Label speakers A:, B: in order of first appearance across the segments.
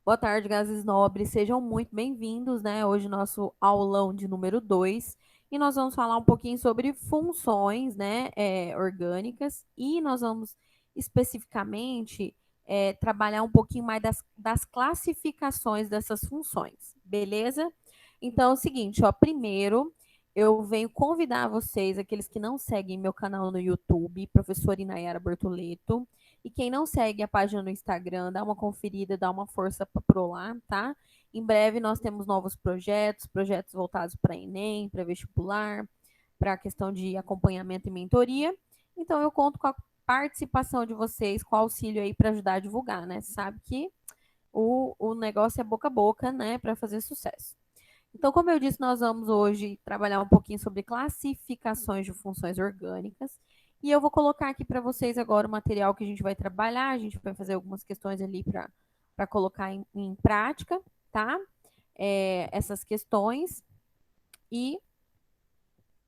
A: Boa tarde, gases nobres, sejam muito bem-vindos, né? Hoje nosso aulão de número 2 e nós vamos falar um pouquinho sobre funções, né, orgânicas e nós vamos especificamente trabalhar um pouquinho mais das classificações dessas funções, beleza? Então é o seguinte, ó, primeiro eu venho convidar vocês, aqueles que não seguem meu canal no YouTube, professora Inayara Bortoleto, e quem não segue a página no Instagram, dá uma conferida, dá uma força pro lá, tá? Em breve nós temos novos projetos voltados para Enem, para vestibular, para a questão de acompanhamento e mentoria. Então eu conto com a participação de vocês, com o auxílio aí para ajudar a divulgar, né? Você sabe que o negócio é boca a boca, né, para fazer sucesso. Então, como eu disse, nós vamos hoje trabalhar um pouquinho sobre classificações de funções orgânicas. E eu vou colocar aqui para vocês agora o material que a gente vai trabalhar. A gente vai fazer algumas questões ali para colocar em prática, tá? Essas questões. E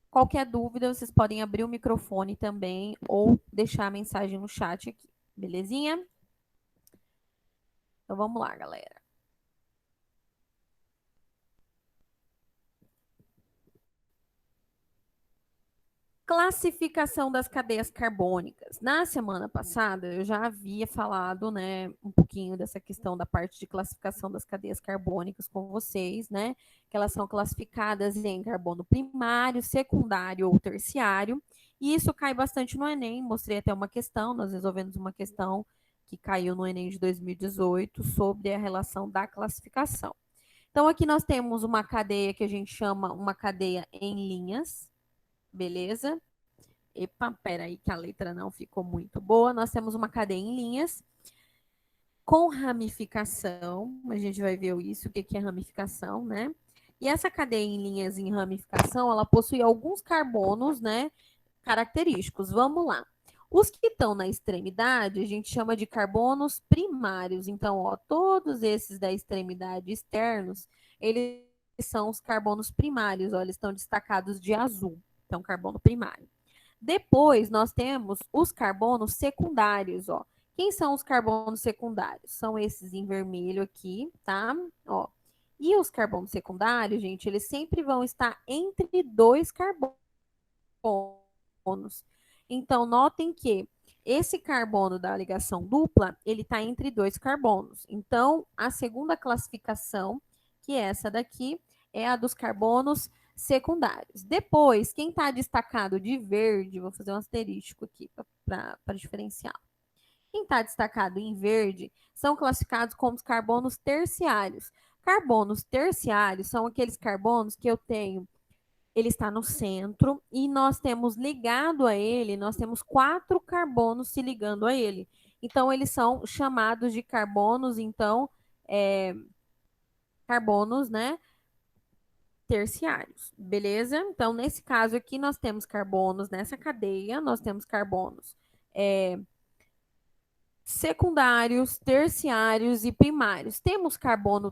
A: qualquer dúvida, vocês podem abrir o microfone também ou deixar a mensagem no chat aqui, belezinha? Então vamos lá, galera. Classificação das cadeias carbônicas. Na semana passada, eu já havia falado, né, um pouquinho dessa questão da parte de classificação das cadeias carbônicas com vocês, né, que elas são classificadas em carbono primário, secundário ou terciário, e isso cai bastante no Enem. Mostrei até uma questão, nós resolvemos uma questão que caiu no Enem de 2018 sobre a relação da classificação. Então, aqui nós temos uma cadeia que a gente chama uma cadeia em linhas, beleza? Epa, peraí que a letra não ficou muito boa. Nós temos uma cadeia em linhas com ramificação. A gente vai ver isso, o que é ramificação, né? E essa cadeia em linhas em ramificação, ela possui alguns carbonos, né, característicos. Vamos lá. Os que estão na extremidade, a gente chama de carbonos primários. Então, ó, todos esses da extremidade externos, eles são os carbonos primários, ó, eles estão destacados de azul. Então, carbono primário. Depois, nós temos os carbonos secundários, ó. Quem são os carbonos secundários? São esses em vermelho aqui, tá? Ó. E os carbonos secundários, gente, eles sempre vão estar entre dois carbonos. Então, notem que esse carbono da ligação dupla, ele está entre dois carbonos. Então, a segunda classificação, que é essa daqui, é a dos carbonos secundários. Depois, quem está destacado de verde, vou fazer um asterístico aqui para diferenciar. Quem está destacado em verde são classificados como os carbonos terciários. Carbonos terciários são aqueles carbonos que eu tenho, ele está no centro e nós temos ligado a ele, nós temos 4 carbonos se ligando a ele. Então, eles são chamados de carbonos, então, carbonos, né, terciários, beleza? Então, nesse caso aqui, nós temos carbonos nessa cadeia, nós temos carbonos secundários, terciários e primários. Temos carbono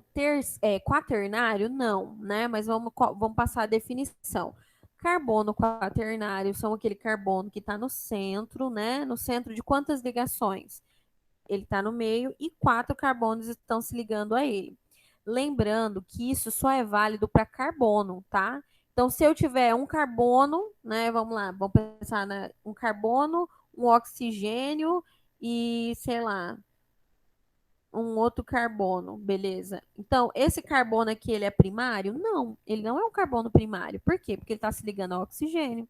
A: quaternário? Não, né? Mas vamos passar a definição. Carbono quaternário são aquele carbono que está no centro, né? No centro de quantas ligações? Ele está no meio e 4 carbonos estão se ligando a ele. Lembrando que isso só é válido para carbono, tá? Então, se eu tiver um carbono, né? Vamos lá, vamos pensar um carbono, um oxigênio e, sei lá, um outro carbono, beleza. Então, esse carbono aqui, ele é primário? Não, ele não é um carbono primário. Por quê? Porque ele está se ligando ao oxigênio.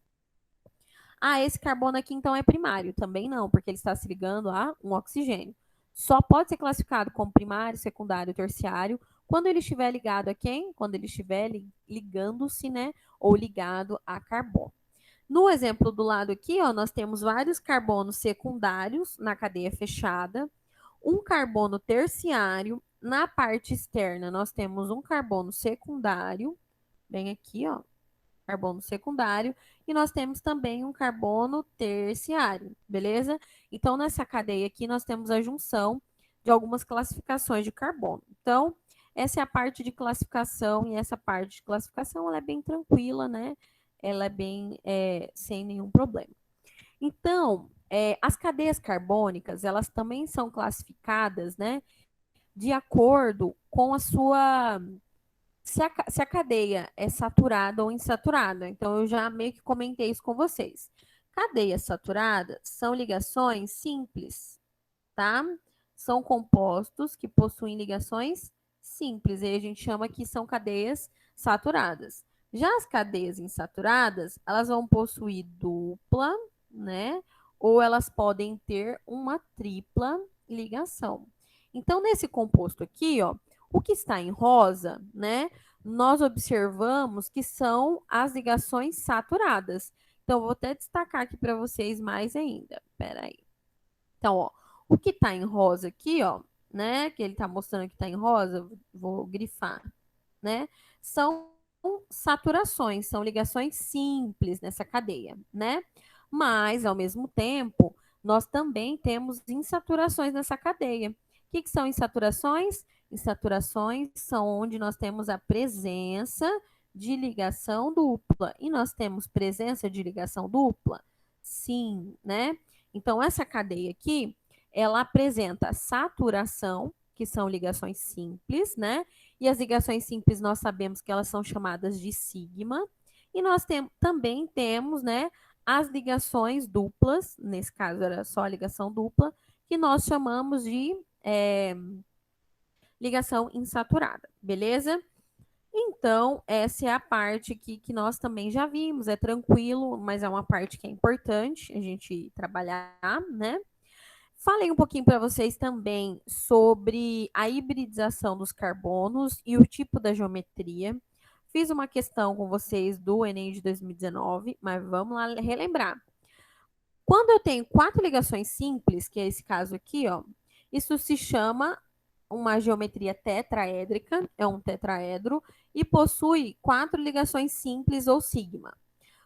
A: Ah, esse carbono aqui então é primário. Também não, porque ele está se ligando a um oxigênio. Só pode ser classificado como primário, secundário, terciário quando ele estiver ligado a quem? Quando ele estiver ligando-se, né? Ou ligado a carbono. No exemplo do lado aqui, ó, nós temos vários carbonos secundários na cadeia fechada, um carbono terciário. Na parte externa, nós temos um carbono secundário, bem aqui, ó, carbono secundário, e nós temos também um carbono terciário, beleza? Então, nessa cadeia aqui, nós temos a junção de algumas classificações de carbono. Então, essa é a parte de classificação, e essa parte de classificação, ela é bem tranquila, né? Ela é bem sem nenhum problema. Então, as cadeias carbônicas, elas também são classificadas, né, de acordo com a sua se a cadeia é saturada ou insaturada. Então, eu já meio que comentei isso com vocês. Cadeias saturadas são ligações simples, tá? São compostos que possuem ligações simples. E a gente chama que são cadeias saturadas. Já as cadeias insaturadas, elas vão possuir dupla, né? Ou elas podem ter uma tripla ligação. Então, nesse composto aqui, ó, o que está em rosa, né? Nós observamos que são as ligações saturadas. Então, vou até destacar aqui para vocês mais ainda. Espera aí. Então, ó, o que está em rosa aqui, ó, né? Que ele está mostrando que está em rosa, vou grifar, né? São saturações, são ligações simples nessa cadeia, né? Mas, ao mesmo tempo, nós também temos insaturações nessa cadeia. O que são insaturações? Insaturações são onde nós temos a presença de ligação dupla. E nós temos presença de ligação dupla? Sim, né? Então, essa cadeia aqui, ela apresenta saturação, que são ligações simples, né? E as ligações simples nós sabemos que elas são chamadas de sigma. E nós também temos, né, as ligações duplas, nesse caso era só a ligação dupla, que nós chamamos de ligação insaturada, beleza? Então, essa é a parte que nós também já vimos, é tranquilo, mas é uma parte que é importante a gente trabalhar, né? Falei um pouquinho para vocês também sobre a hibridização dos carbonos e o tipo da geometria. Fiz uma questão com vocês do Enem de 2019, mas vamos lá relembrar. Quando eu tenho 4 ligações simples, que é esse caso aqui, ó, isso se chama uma geometria tetraédrica, é um tetraedro, e possui 4 ligações simples ou sigma.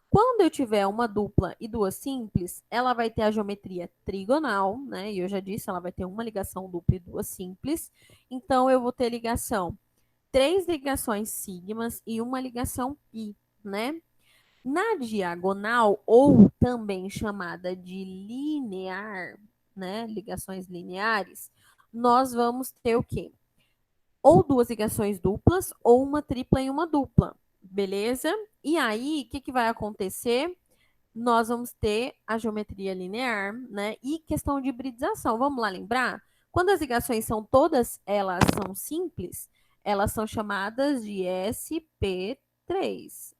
A: Quando eu tiver uma dupla e duas simples, ela vai ter a geometria trigonal, né? E eu já disse, ela vai ter uma ligação dupla e duas simples. Então, eu vou ter ligação, 3 ligações sigmas e uma ligação pi, né? Na diagonal, ou também chamada de linear, né? Ligações lineares, nós vamos ter o quê? Ou duas ligações duplas, ou uma tripla e uma dupla, beleza? E aí, o que vai acontecer? Nós vamos ter a geometria linear, né? E questão de hibridização. Vamos lá lembrar? Quando as ligações são todas, elas são simples, elas são chamadas de sp3,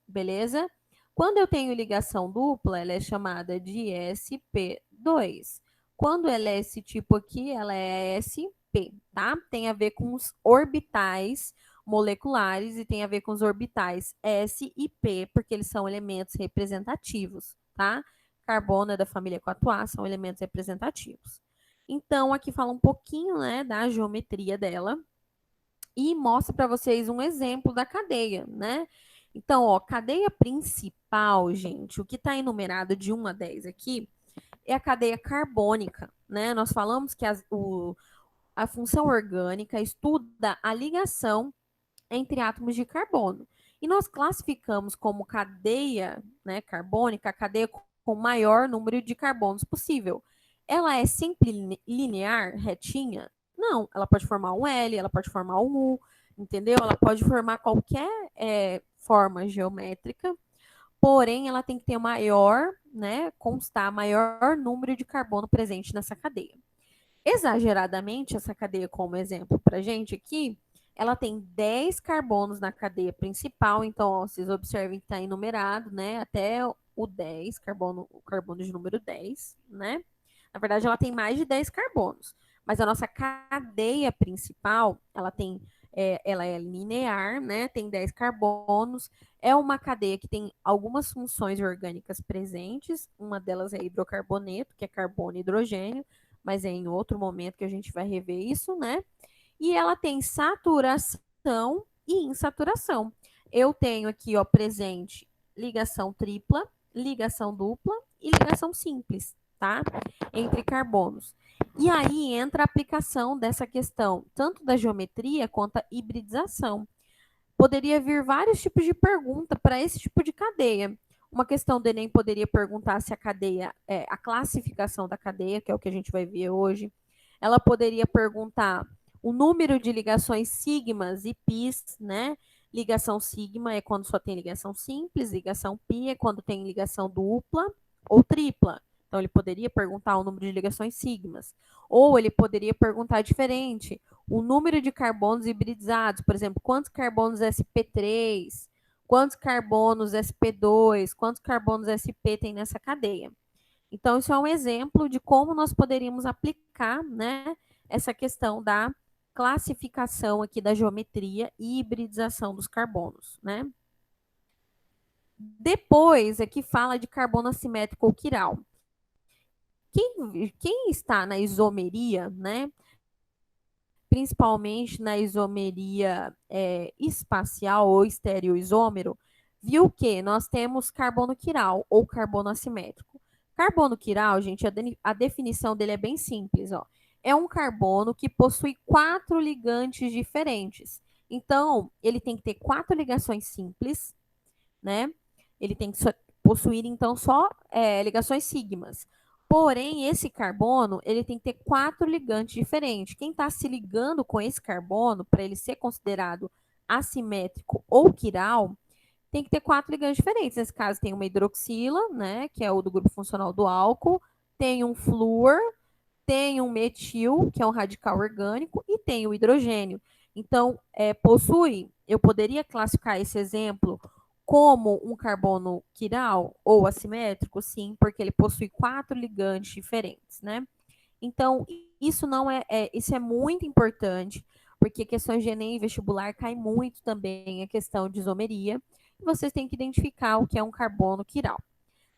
A: beleza? Quando eu tenho ligação dupla, ela é chamada de sp2. Quando ela é esse tipo aqui, ela é sp, tá? Tem a ver com os orbitais moleculares e tem a ver com os orbitais S e P, porque eles são elementos representativos, tá? Carbono é da família 4A, são elementos representativos. Então, aqui fala um pouquinho, né, da geometria dela e mostra para vocês um exemplo da cadeia, né? Então, ó, cadeia principal, gente, o que está enumerado de 1 a 10 aqui é a cadeia carbônica, né? Nós falamos que a função orgânica estuda a ligação entre átomos de carbono. E nós classificamos como cadeia, né, carbônica a cadeia com o maior número de carbonos possível. Ela é sempre linear, retinha? Não, ela pode formar um L, ela pode formar um U, entendeu? Ela pode formar qualquer forma geométrica, porém ela tem que ter maior, né, constar maior número de carbono presente nessa cadeia. Exageradamente, essa cadeia, como exemplo para gente aqui, ela tem 10 carbonos na cadeia principal, então ó, vocês observem que está enumerado, né, até o 10, o carbono de número 10, né? Na verdade, ela tem mais de 10 carbonos, mas a nossa cadeia principal, ela é linear, né? Tem 10 carbonos, é uma cadeia que tem algumas funções orgânicas presentes, uma delas é hidrocarboneto, que é carbono e hidrogênio, mas é em outro momento que a gente vai rever isso, né? E ela tem saturação e insaturação. Eu tenho aqui, ó, presente ligação tripla, ligação dupla e ligação simples, tá? Entre carbonos. E aí entra a aplicação dessa questão, tanto da geometria quanto a hibridização. Poderia vir vários tipos de pergunta para esse tipo de cadeia. Uma questão do Enem poderia perguntar se a cadeia, a classificação da cadeia, que é o que a gente vai ver hoje. Ela poderia perguntar o número de ligações sigmas e pis, né? Ligação sigma é quando só tem ligação simples, ligação pi é quando tem ligação dupla ou tripla. Então, ele poderia perguntar o número de ligações sigmas. Ou ele poderia perguntar diferente, o número de carbonos hibridizados, por exemplo, quantos carbonos sp3, quantos carbonos sp2, quantos carbonos sp tem nessa cadeia. Então, isso é um exemplo de como nós poderíamos aplicar, né, essa questão da classificação aqui da geometria e hibridização dos carbonos, né? Depois aqui fala de carbono assimétrico ou quiral. Quem está na isomeria, né, principalmente na isomeria espacial ou estereoisômero, viu que nós temos carbono quiral ou carbono assimétrico. Carbono quiral, gente, a definição dele é bem simples, ó. É um carbono que possui 4 ligantes diferentes. Então, ele tem que ter 4 ligações simples, né? Ele tem que possuir, então, só ligações sigmas. Porém, esse carbono, ele tem que ter 4 ligantes diferentes. Quem está se ligando com esse carbono, para ele ser considerado assimétrico ou quiral, tem que ter 4 ligantes diferentes. Nesse caso, tem uma hidroxila, né, que é o do grupo funcional do álcool, tem um flúor, tem um metil, que é um radical orgânico, e tem o hidrogênio. Então, eu poderia classificar esse exemplo como um carbono quiral ou assimétrico? Sim, porque ele possui 4 ligantes diferentes, né? Então, isso não isso é muito importante, porque questões de Enem e vestibular cai muito também a questão de isomeria, e vocês têm que identificar o que é um carbono quiral.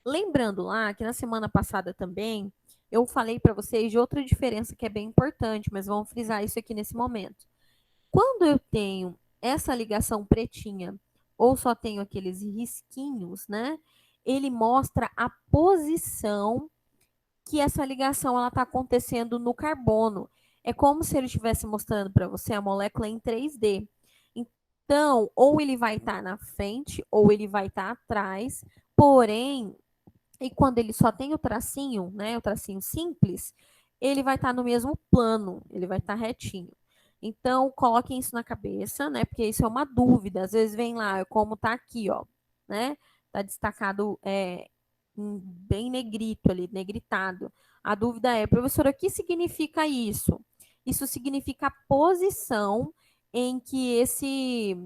A: Lembrando lá que na semana passada também eu falei para vocês de outra diferença que é bem importante, mas vamos frisar isso aqui nesse momento. Quando eu tenho essa ligação pretinha ou só tenho aqueles risquinhos, né? Ele mostra a posição que essa ligação ela está acontecendo no carbono. É como se ele estivesse mostrando para você a molécula em 3D. Então, ou ele vai estar na frente, ou ele vai estar atrás, porém, e quando ele só tem o tracinho, né, o tracinho simples, ele vai estar no mesmo plano, ele vai estar retinho. Então, coloquem isso na cabeça, né, porque isso é uma dúvida. Às vezes vem lá, como tá aqui, ó, né, tá destacado bem negrito ali, negritado. A dúvida é, professora, o que significa isso? Isso significa a posição em que esse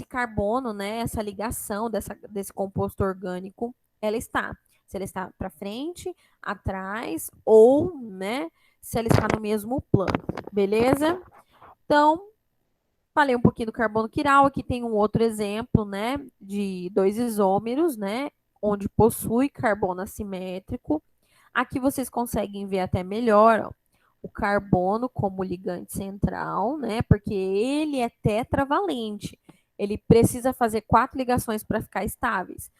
A: carbono, né, essa ligação desse composto orgânico, ela está. Se ela está para frente, atrás ou, né, se ela está no mesmo plano, beleza? Então, falei um pouquinho do carbono quiral, aqui tem um outro exemplo, né, de 2 isômeros, né, onde possui carbono assimétrico. Aqui vocês conseguem ver até melhor, ó, o carbono como ligante central, né, porque ele é tetravalente. Ele precisa fazer 4 ligações para ficar estáveis.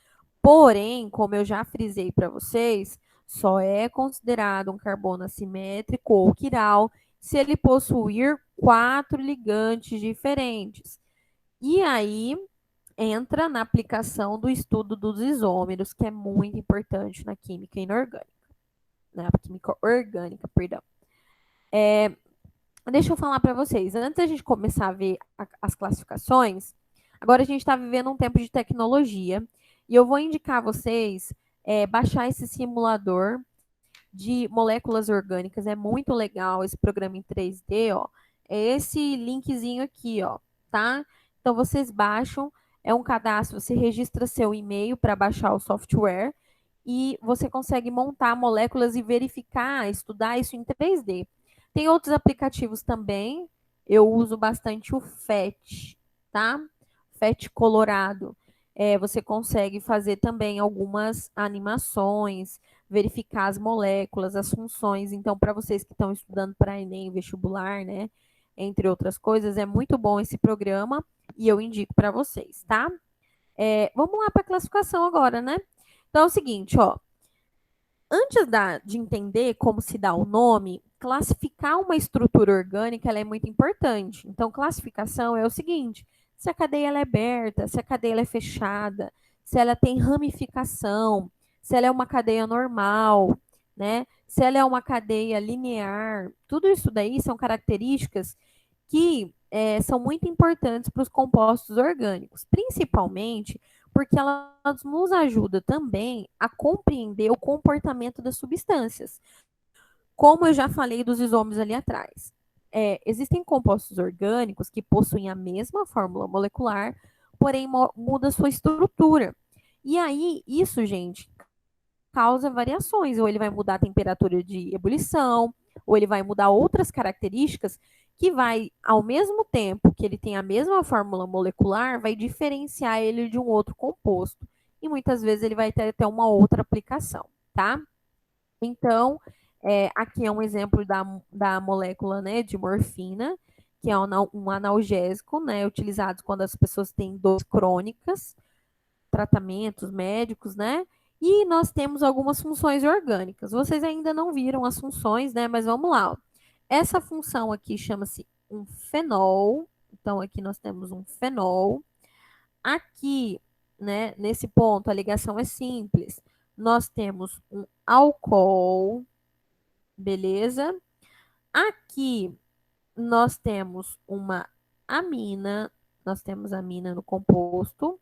A: Porém, como eu já frisei para vocês, só é considerado um carbono assimétrico ou quiral se ele possuir 4 ligantes diferentes. E aí entra na aplicação do estudo dos isômeros, que é muito importante na química inorgânica. Na química orgânica, perdão. Deixa eu falar para vocês, antes da gente começar a ver as classificações, agora a gente está vivendo um tempo de tecnologia e eu vou indicar a vocês baixar esse simulador de moléculas orgânicas. É muito legal esse programa em 3D, ó. É esse linkzinho aqui, ó, tá? Então vocês baixam, é um cadastro, você registra seu e-mail para baixar o software e você consegue montar moléculas e verificar, estudar isso em 3D. Tem outros aplicativos também. Eu uso bastante o FET, tá? FET Colorado. Você consegue fazer também algumas animações, verificar as moléculas, as funções. Então, para vocês que estão estudando para Enem, vestibular, né, entre outras coisas, é muito bom esse programa e eu indico para vocês, tá? Vamos lá para a classificação agora, né? Então, é o seguinte, ó. Antes de entender como se dá o nome, classificar uma estrutura orgânica ela é muito importante. Então, classificação é o seguinte: se a cadeia ela é aberta, se a cadeia ela é fechada, se ela tem ramificação, se ela é uma cadeia normal, né? Se ela é uma cadeia linear, tudo isso daí são características que são muito importantes para os compostos orgânicos, principalmente porque elas nos ajudam também a compreender o comportamento das substâncias. Como eu já falei dos isômeros ali atrás. Existem compostos orgânicos que possuem a mesma fórmula molecular, porém muda sua estrutura. E aí, isso, gente, causa variações. Ou ele vai mudar a temperatura de ebulição, ou ele vai mudar outras características que vai, ao mesmo tempo que ele tem a mesma fórmula molecular, vai diferenciar ele de um outro composto. E muitas vezes ele vai ter até uma outra aplicação, tá? Então, aqui é um exemplo da molécula, né, de morfina, que é um analgésico, né, utilizado quando as pessoas têm dores crônicas, tratamentos médicos, né? E nós temos algumas funções orgânicas. Vocês ainda não viram as funções, né? Mas vamos lá. Ó. Essa função aqui chama-se um fenol. Então, aqui nós temos um fenol. Aqui, né, nesse ponto, a ligação é simples. Nós temos um álcool, beleza? Aqui nós temos uma amina, nós temos amina no composto,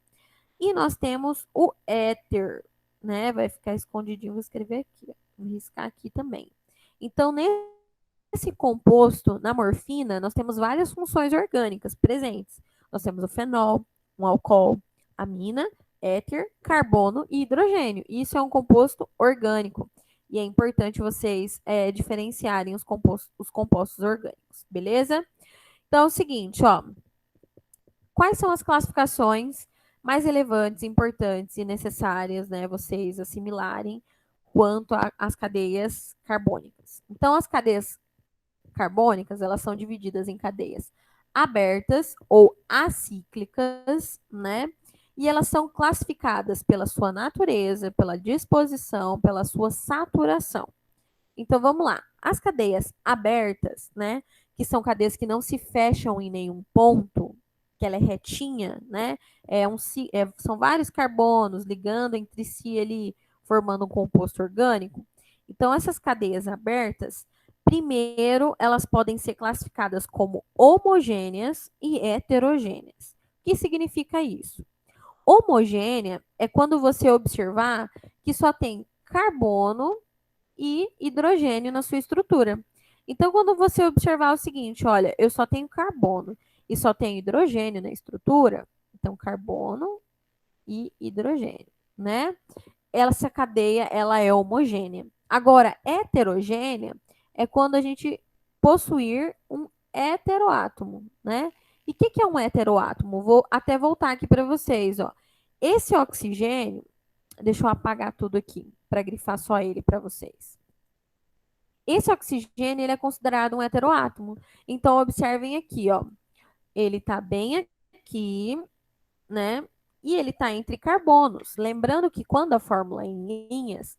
A: e nós temos o éter, né? Vai ficar escondidinho, vou escrever aqui, vou riscar aqui também. Então, nesse composto, na morfina, nós temos várias funções orgânicas presentes. Nós temos o fenol, um álcool, amina, éter, carbono e hidrogênio. Isso é um composto orgânico. E é importante vocês diferenciarem os compostos orgânicos, beleza? Então é o seguinte, ó. Quais são as classificações mais relevantes, importantes e necessárias, né, vocês assimilarem quanto às cadeias carbônicas? Então, as cadeias carbônicas, elas são divididas em cadeias abertas ou acíclicas, né? E elas são classificadas pela sua natureza, pela disposição, pela sua saturação. Então vamos lá. As cadeias abertas, né, que são cadeias que não se fecham em nenhum ponto, que ela é retinha, né? São vários carbonos ligando entre si, ele formando um composto orgânico. Então essas cadeias abertas, primeiro, elas podem ser classificadas como homogêneas e heterogêneas. O que significa isso? Homogênea é quando você observar que só tem carbono e hidrogênio na sua estrutura. Então, quando você observar o seguinte, olha, eu só tenho carbono e só tenho hidrogênio na estrutura, então carbono e hidrogênio, né? Essa cadeia, ela é homogênea. Agora, heterogênea é quando a gente possuir um heteroátomo, né? E o que é um heteroátomo? Vou até voltar aqui para vocês, ó. Esse oxigênio, deixa eu apagar tudo aqui para grifar só ele para vocês. Esse oxigênio ele é considerado um heteroátomo. Então, observem aqui, ó. Ele está bem aqui, né? E ele está entre carbonos. Lembrando que quando a fórmula é em linhas,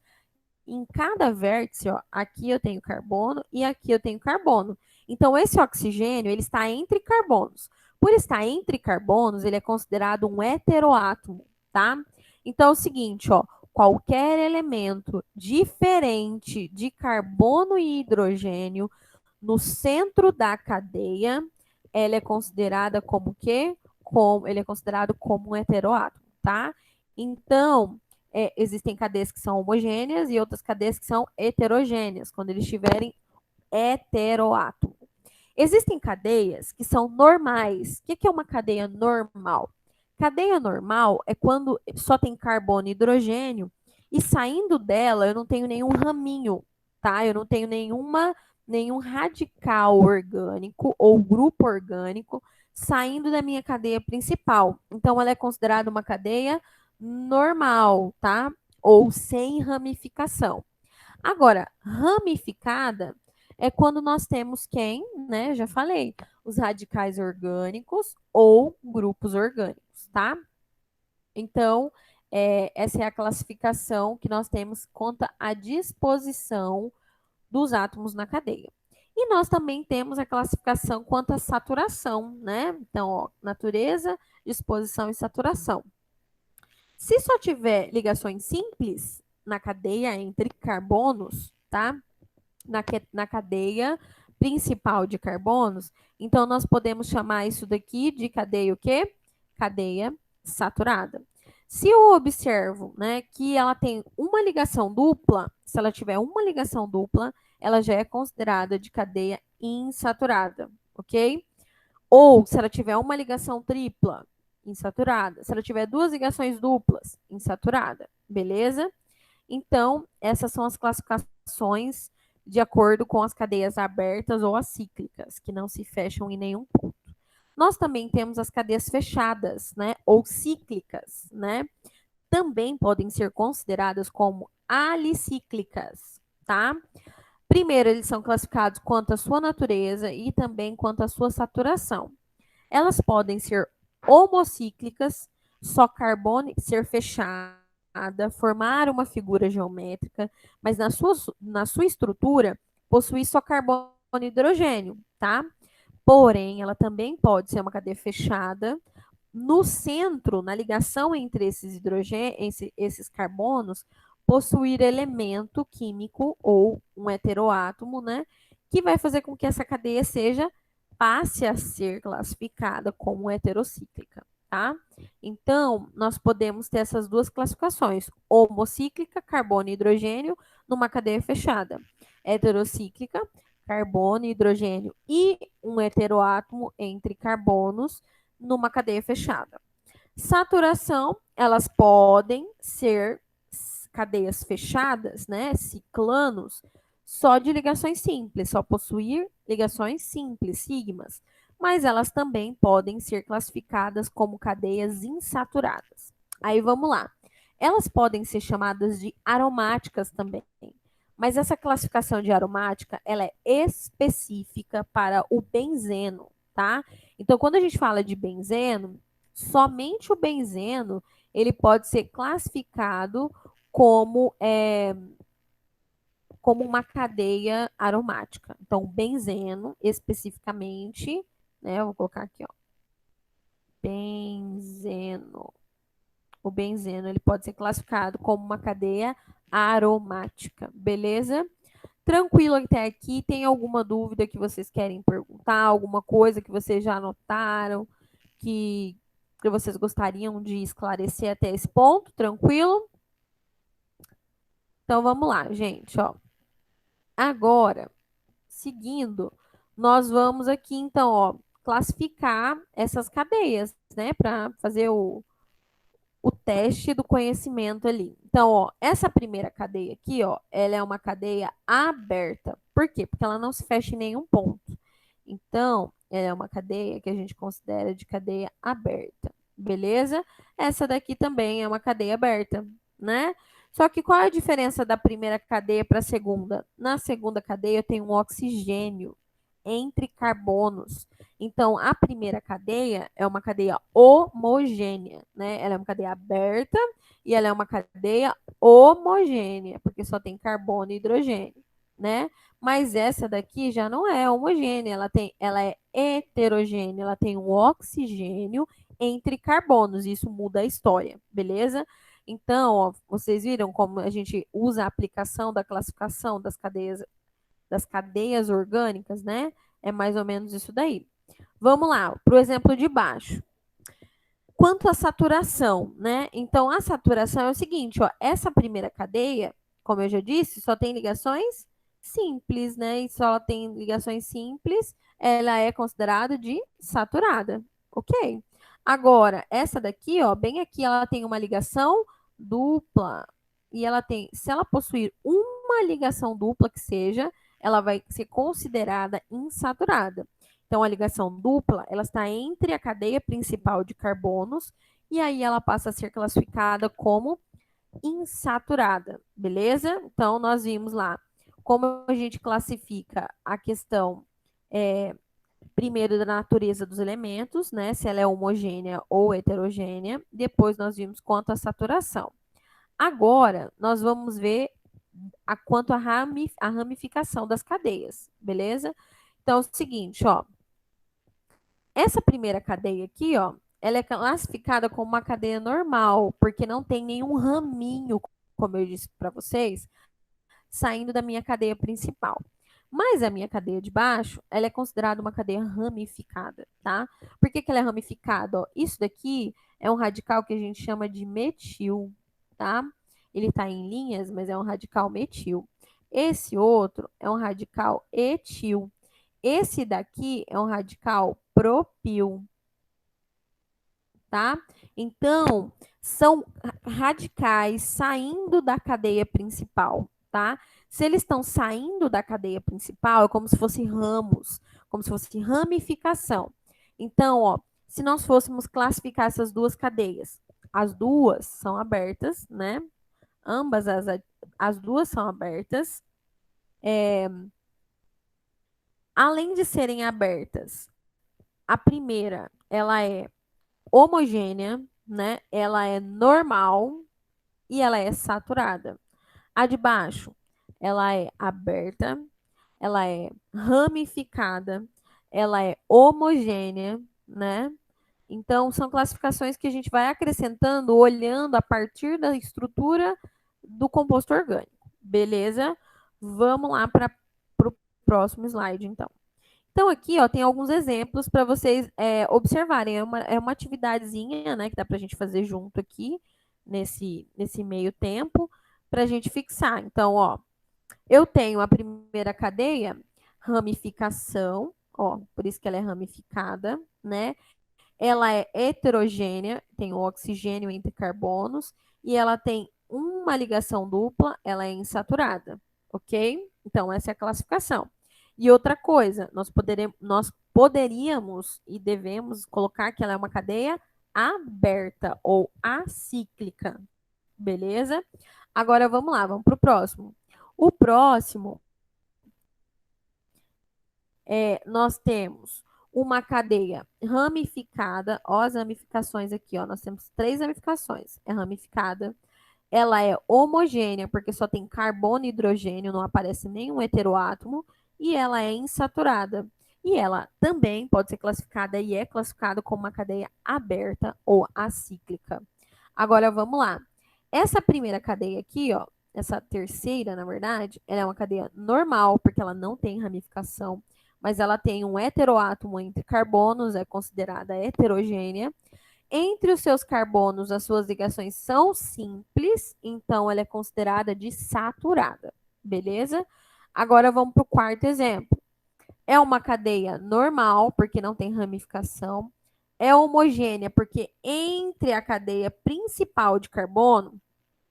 A: em cada vértice, ó, aqui eu tenho carbono e aqui eu tenho carbono. Então, esse oxigênio, ele está entre carbonos. Por estar entre carbonos, ele é considerado um heteroátomo, tá? Então, é o seguinte, ó, qualquer elemento diferente de carbono e hidrogênio no centro da cadeia, ela é considerada como o quê? Ele é considerado como um heteroátomo, tá? Então, existem cadeias que são homogêneas e outras cadeias que são heterogêneas, quando eles tiverem heteroátomo. Existem cadeias que são normais. O que é uma cadeia normal? Cadeia normal é quando só tem carbono e hidrogênio e saindo dela eu não tenho nenhum raminho, tá? Eu não tenho nenhum radical orgânico ou grupo orgânico saindo da minha cadeia principal. Então ela é considerada uma cadeia normal, tá? Ou sem ramificação. Agora, ramificada é quando nós temos quem, né? Já falei, os radicais orgânicos ou grupos orgânicos, tá? Então, essa é a classificação que nós temos quanto à disposição dos átomos na cadeia. E nós também temos a classificação quanto à saturação, né? Então, ó, natureza, disposição e saturação. Se só tiver ligações simples na cadeia entre carbonos, tá? Na cadeia principal de carbonos. Então, nós podemos chamar isso daqui de cadeia o quê? Cadeia saturada. Se eu observo, né, que ela tem uma ligação dupla, se ela tiver uma ligação dupla, ela já é considerada de cadeia insaturada, ok? Ou se ela tiver uma ligação tripla, insaturada. Se ela tiver duas ligações duplas, insaturada, beleza? Então, essas são as classificações de acordo com as cadeias abertas ou acíclicas, que não se fecham em nenhum ponto. Nós também temos as cadeias fechadas, né, ou cíclicas, né? Também podem ser consideradas como alicíclicas, tá? Primeiro, eles são classificados quanto à sua natureza e também quanto à sua saturação. Elas podem ser homocíclicas, só carbono ser fechada, formar uma figura geométrica, mas na sua estrutura possui só carbono e hidrogênio, tá? Porém, ela também pode ser uma cadeia fechada. No centro, na ligação entre esses hidrogênios, esses carbonos, possuir elemento químico ou um heteroátomo, né? Que vai fazer com que essa cadeia passe a ser classificada como heterocíclica, tá? Então, nós podemos ter essas duas classificações: homocíclica, carbono e hidrogênio, numa cadeia fechada. Heterocíclica, carbono, hidrogênio e um heteroátomo entre carbonos numa cadeia fechada. Saturação, elas podem ser cadeias fechadas, né, ciclanos, só de ligações simples, só possuir ligações simples, sigmas, mas elas também podem ser classificadas como cadeias insaturadas. Aí vamos lá. Elas podem ser chamadas de aromáticas também, mas essa classificação de aromática, ela é específica para o benzeno, tá? Então, quando a gente fala de benzeno, somente o benzeno, ele pode ser classificado como, como uma cadeia aromática. Então, o benzeno, especificamente, né? Eu vou colocar aqui, ó. Benzeno. O benzeno, ele pode ser classificado como uma cadeia aromática, beleza? Tranquilo até aqui? Tem alguma dúvida que vocês querem perguntar? Alguma coisa que vocês já anotaram que vocês gostariam de esclarecer até esse ponto? Tranquilo? Então vamos lá, gente, ó. Agora, seguindo, nós vamos aqui então, ó, classificar essas cadeias, né, para fazer o teste do conhecimento ali. Então, ó, essa primeira cadeia aqui, ó, ela é uma cadeia aberta. Por quê? Porque ela não se fecha em nenhum ponto. Então, ela é uma cadeia que a gente considera de cadeia aberta. Beleza? Essa daqui também é uma cadeia aberta, né? Só que qual é a diferença da primeira cadeia para a segunda? Na segunda cadeia tem um oxigênio entre carbonos. Então, a primeira cadeia é uma cadeia homogênea, né? Ela é uma cadeia aberta e ela é uma cadeia homogênea, porque só tem carbono e hidrogênio, né? Mas essa daqui já não é homogênea, ela é heterogênea, ela tem um oxigênio entre carbonos, isso muda a história, beleza? Então, ó, vocês viram como a gente usa a aplicação da classificação das cadeias orgânicas, né? É mais ou menos isso daí. Vamos lá, para o exemplo de baixo. Quanto à saturação, né? Então, a saturação é o seguinte, ó, essa primeira cadeia, como eu já disse, só tem ligações simples, né? E só tem ligações simples, ela é considerada de saturada, ok? Agora, essa daqui, ó, bem aqui, ela tem uma ligação dupla. E ela tem, se ela possuir uma ligação dupla que seja, ela vai ser considerada insaturada. Então, a ligação dupla, ela está entre a cadeia principal de carbonos e aí ela passa a ser classificada como insaturada, beleza? Então, nós vimos lá como a gente classifica a questão, primeiro, da natureza dos elementos, né? Se ela é homogênea ou heterogênea. Depois, nós vimos quanto à saturação. Agora, nós vamos ver quanto à ramificação das cadeias, beleza? Então, é o seguinte, ó. Essa primeira cadeia aqui, ó, ela é classificada como uma cadeia normal, porque não tem nenhum raminho, como eu disse para vocês. saindo da minha cadeia principal. Mas a minha cadeia de baixo, ela é considerada uma cadeia ramificada, tá? Por que ela é ramificada? Ó, isso daqui é um radical que a gente chama de metil, tá? Ele está em linhas, mas é um radical metil. Esse outro é um radical etil. Esse daqui é um radical propil, tá? Então, são radicais saindo da cadeia principal, tá? Se eles estão saindo da cadeia principal, é como se fossem ramos, como se fosse ramificação. Então, ó, se nós fôssemos classificar essas duas cadeias, as duas são abertas, né? Ambas as duas são abertas. Além de serem abertas, a primeira, ela é homogênea, né? Ela é normal e ela é saturada. A de baixo, ela é aberta, ela é ramificada, ela é homogênea, né? Então, são classificações que a gente vai acrescentando olhando a partir da estrutura do composto orgânico. Beleza? Vamos lá para o próximo slide, então. Então, aqui ó, tem alguns exemplos para vocês observarem. É uma atividadezinha, né, que dá para a gente fazer junto aqui, nesse meio tempo, para a gente fixar. Então, ó, eu tenho a primeira cadeia, ramificação, ó, por isso que ela é ramificada, né? Ela é heterogênea, tem o oxigênio entre carbonos, e ela tem uma ligação dupla, ela é insaturada, ok? Então, essa é a classificação. E outra coisa, nós poderíamos e devemos colocar que ela é uma cadeia aberta ou acíclica, beleza? Agora vamos lá, vamos para o próximo. O próximo nós temos uma cadeia ramificada, ó, as ramificações aqui, ó, nós temos 3 ramificações. É ramificada, ela é homogênea, porque só tem carbono e hidrogênio, não aparece nenhum heteroátomo, e ela é insaturada. E ela também pode ser classificada e é classificada como uma cadeia aberta ou acíclica. Agora vamos lá. Essa primeira cadeia aqui, ó, essa terceira, na verdade, ela é uma cadeia normal, porque ela não tem ramificação, mas ela tem um heteroátomo entre carbonos, é considerada heterogênea. Entre os seus carbonos, as suas ligações são simples, então ela é considerada de saturada, beleza? Agora vamos para o quarto exemplo. É uma cadeia normal, porque não tem ramificação. É homogênea, porque entre a cadeia principal de carbono,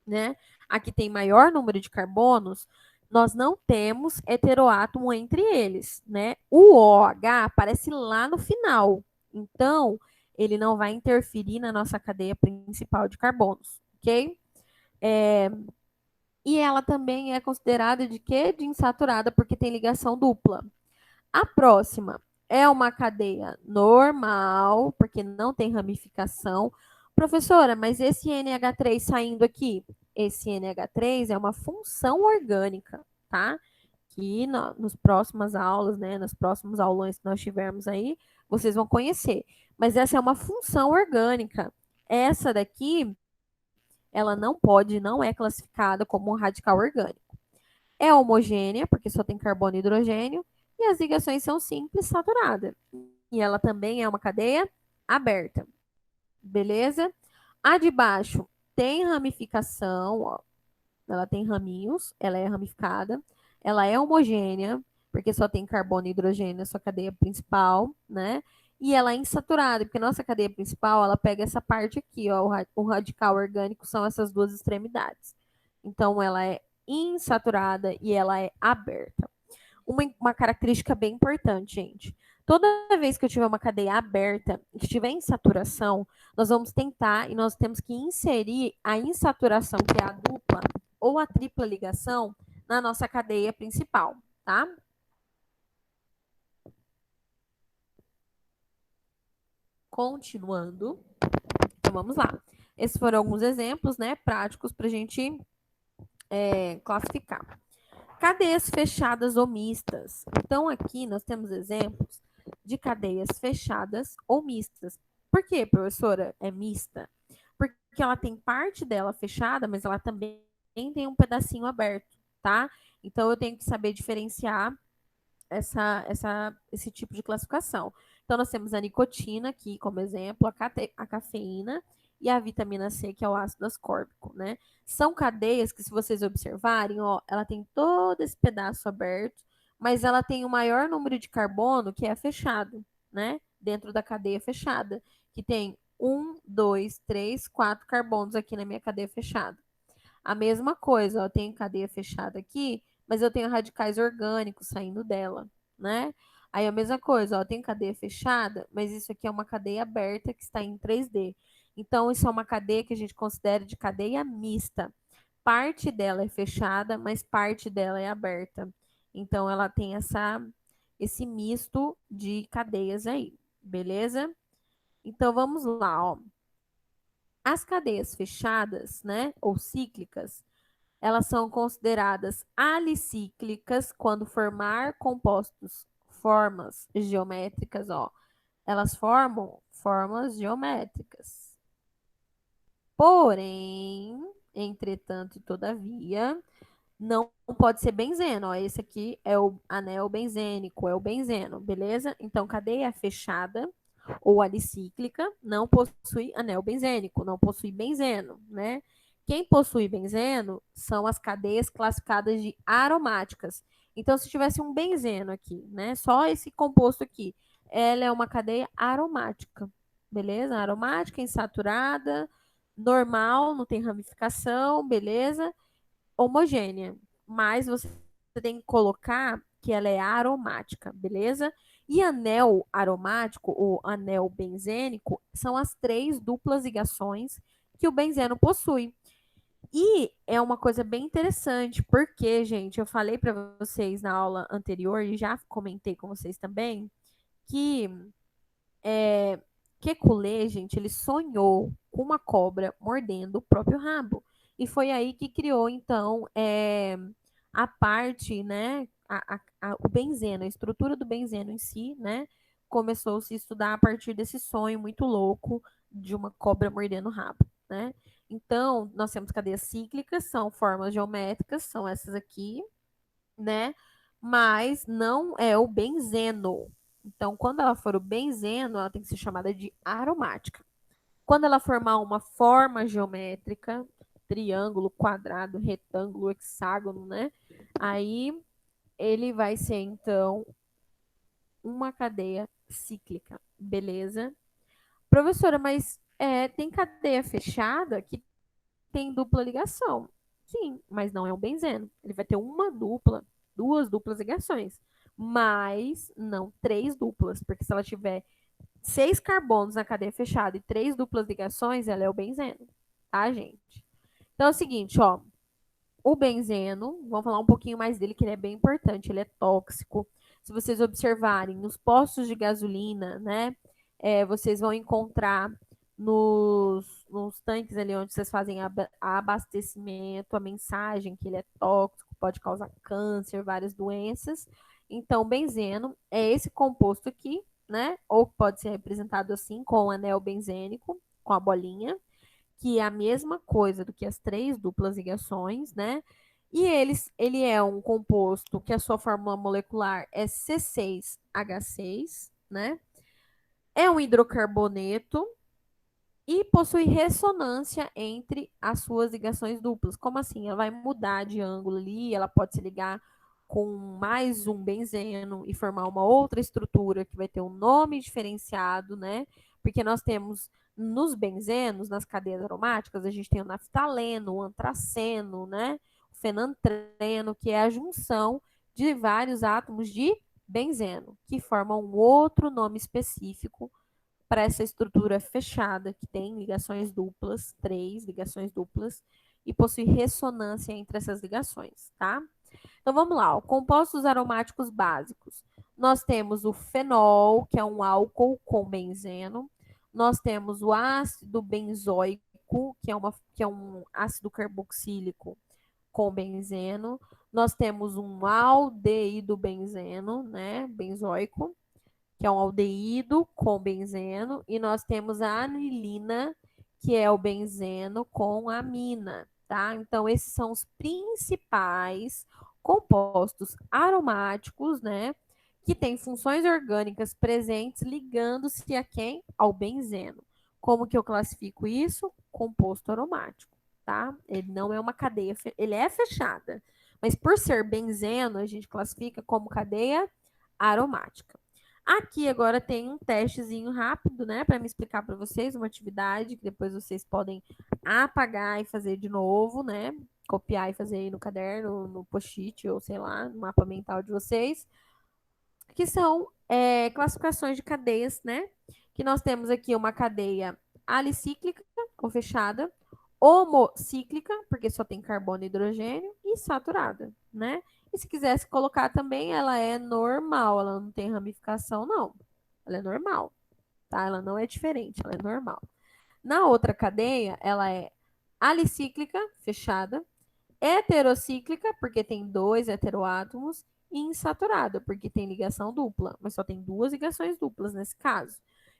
A: né, a que tem maior número de carbonos, nós não temos heteroátomo entre eles, né? O OH aparece lá no final. Então, ele não vai interferir na nossa cadeia principal de carbonos, ok? E ela também é considerada de quê? De insaturada, porque tem ligação dupla. A próxima é uma cadeia normal, porque não tem ramificação. Professora, mas esse NH3 saindo aqui, esse NH3 é uma função orgânica, tá? Que nos próximas aulas, né, nos próximos aulões que nós tivermos aí, vocês vão conhecer. Mas essa é uma função orgânica. Essa daqui, ela não é classificada como um radical orgânico. É homogênea, porque só tem carbono e hidrogênio, e as ligações são simples, saturada. E ela também é uma cadeia aberta. Beleza? A de baixo tem ramificação, ó. Ela tem raminhos, ela é ramificada, ela é homogênea, porque só tem carbono e hidrogênio na sua cadeia principal, né? E ela é insaturada, porque nossa cadeia principal, ela pega essa parte aqui, ó, o radical orgânico são essas duas extremidades. Então, ela é insaturada e ela é aberta. Uma característica bem importante, gente. Toda vez que eu tiver uma cadeia aberta e que estiver em saturação, nós vamos tentar e nós temos que inserir a insaturação, que é a dupla ou a tripla ligação, na nossa cadeia principal, tá? Continuando. Então, vamos lá. Esses foram alguns exemplos, né, práticos para a gente classificar. Cadeias fechadas ou mistas. Então, aqui nós temos exemplos de cadeias fechadas ou mistas. Por que, professora, é mista? Porque ela tem parte dela fechada, mas ela também tem um pedacinho aberto, tá? Então, eu tenho que saber diferenciar esse tipo de classificação. Então, nós temos a nicotina aqui como exemplo, a cafeína e a vitamina C, que é o ácido ascórbico, né? São cadeias que, se vocês observarem, ó, ela tem todo esse pedaço aberto, mas ela tem o maior número de carbono que é fechado, né? Dentro da cadeia fechada, que tem 1, 2, 3, 4 carbonos aqui na minha cadeia fechada. A mesma coisa, ó, eu tenho cadeia fechada aqui, mas eu tenho radicais orgânicos saindo dela, né? Aí a mesma coisa, ó, eu tenho cadeia fechada, mas isso aqui é uma cadeia aberta que está em 3D. Então, isso é uma cadeia que a gente considera de cadeia mista. Parte dela é fechada, mas parte dela é aberta. Então, ela tem esse misto de cadeias aí, beleza? Então, vamos lá, ó. As cadeias fechadas, né, ou cíclicas, elas são consideradas alicíclicas quando formar compostos, formas geométricas, ó. Elas formam formas geométricas. Porém, entretanto e todavia, não pode ser benzeno, ó. Esse aqui é o anel benzênico, é o benzeno, beleza? Então, cadeia fechada ou alicíclica não possui anel benzênico, não possui benzeno, né? Quem possui benzeno são as cadeias classificadas de aromáticas. Então, se tivesse um benzeno aqui, né? Só esse composto aqui, ela é uma cadeia aromática, beleza? Aromática, insaturada, normal, não tem ramificação, beleza? Homogênea, mas você tem que colocar que ela é aromática, beleza? E anel aromático ou anel benzênico são as 3 duplas ligações que o benzeno possui. E é uma coisa bem interessante, porque, gente, eu falei para vocês na aula anterior e já comentei com vocês também que Kekulé, gente, ele sonhou com uma cobra mordendo o próprio rabo. E foi aí que criou, então, a parte, né, o benzeno, a estrutura do benzeno em si, né, começou a se estudar a partir desse sonho muito louco de uma cobra mordendo o rabo, né. Então, nós temos cadeias cíclicas, são formas geométricas, são essas aqui, né? Mas não é o benzeno. Então, quando ela for o benzeno, ela tem que ser chamada de aromática. Quando ela formar uma forma geométrica, triângulo, quadrado, retângulo, hexágono, né? Aí ele vai ser, então, uma cadeia cíclica, beleza? Professora, mas tem cadeia fechada que tem dupla ligação. Sim, mas não é um benzeno. Ele vai ter uma dupla, 2 duplas ligações, mas não 3 duplas, porque se ela tiver 6 carbonos na cadeia fechada e 3 duplas ligações, ela é o benzeno, tá, gente? Então é o seguinte, ó, o benzeno, vamos falar um pouquinho mais dele, que ele é bem importante, ele é tóxico. Se vocês observarem, nos postos de gasolina, né, vocês vão encontrar nos tanques ali onde vocês fazem abastecimento, a mensagem que ele é tóxico, pode causar câncer, várias doenças. Então, benzeno é esse composto aqui, né, ou pode ser representado assim, com o anel benzênico, com a bolinha, que é a mesma coisa do que as 3 duplas ligações, né? E ele é um composto que a sua fórmula molecular é C6H6, né? É um hidrocarboneto e possui ressonância entre as suas ligações duplas. Como assim? Ela vai mudar de ângulo ali, ela pode se ligar com mais um benzeno e formar uma outra estrutura que vai ter um nome diferenciado, né? Porque nós temos nos benzenos, nas cadeias aromáticas, a gente tem o naftaleno, o antraceno, né? O fenantreno, que é a junção de vários átomos de benzeno, que formam um outro nome específico para essa estrutura fechada, que tem ligações duplas, 3 ligações duplas, e possui ressonância entre essas ligações, tá? Então vamos lá, ó, compostos aromáticos básicos. Nós temos o fenol, que é um álcool com benzeno. Nós temos o ácido benzoico, que é um ácido carboxílico com benzeno. Nós temos um aldeído benzeno, né, benzoico, que é um aldeído com benzeno, e nós temos a anilina, que é o benzeno com amina, tá? Então, esses são os principais compostos aromáticos, né, que têm funções orgânicas presentes ligando-se a quem? Ao benzeno. Como que eu classifico isso? Composto aromático, tá? Ele não é uma cadeia, ele é fechada, mas por ser benzeno, a gente classifica como cadeia aromática. Aqui agora tem um testezinho rápido, né, para me explicar para vocês uma atividade que depois vocês podem apagar e fazer de novo, né? Copiar e fazer aí no caderno, no post-it ou sei lá, no mapa mental de vocês, que são classificações de cadeias, né? Que nós temos aqui uma cadeia alicíclica ou fechada, homocíclica, porque só tem carbono e hidrogênio, e saturada, né? E se quisesse colocar também, ela é normal, ela não tem ramificação, não. Ela é normal, tá? Ela não é diferente, ela é normal. Na outra cadeia, ela é alicíclica, fechada, heterocíclica, porque tem 2 heteroátomos, e insaturada, porque tem ligação dupla, mas só tem 2 ligações duplas nesse caso.